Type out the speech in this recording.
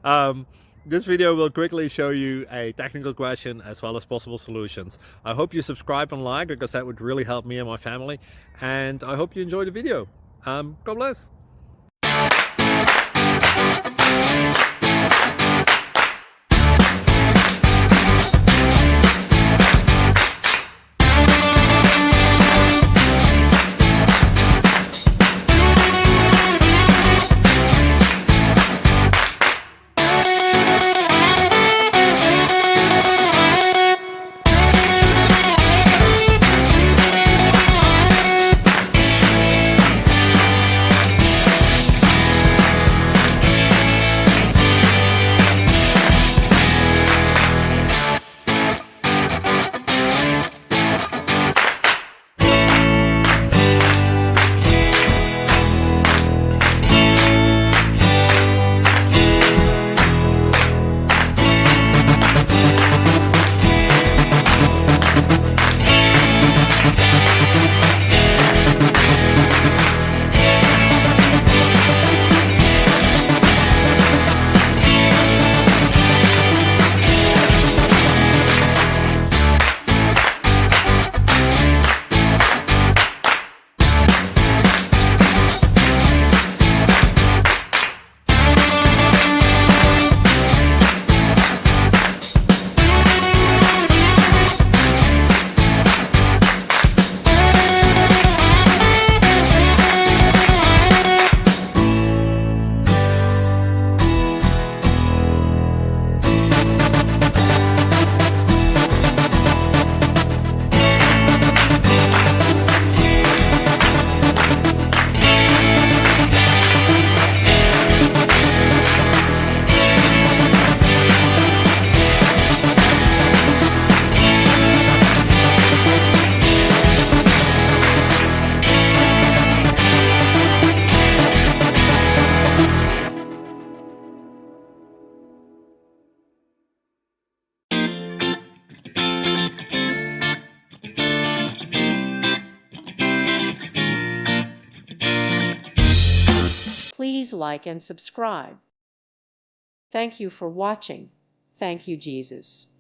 um, this video will quickly show you a technical question as well as possible solutions. I hope you subscribe and like because that would really help me and my family. And I hope you enjoy the video. God bless. Please like and subscribe. Thank you for watching. Thank you, Jesus.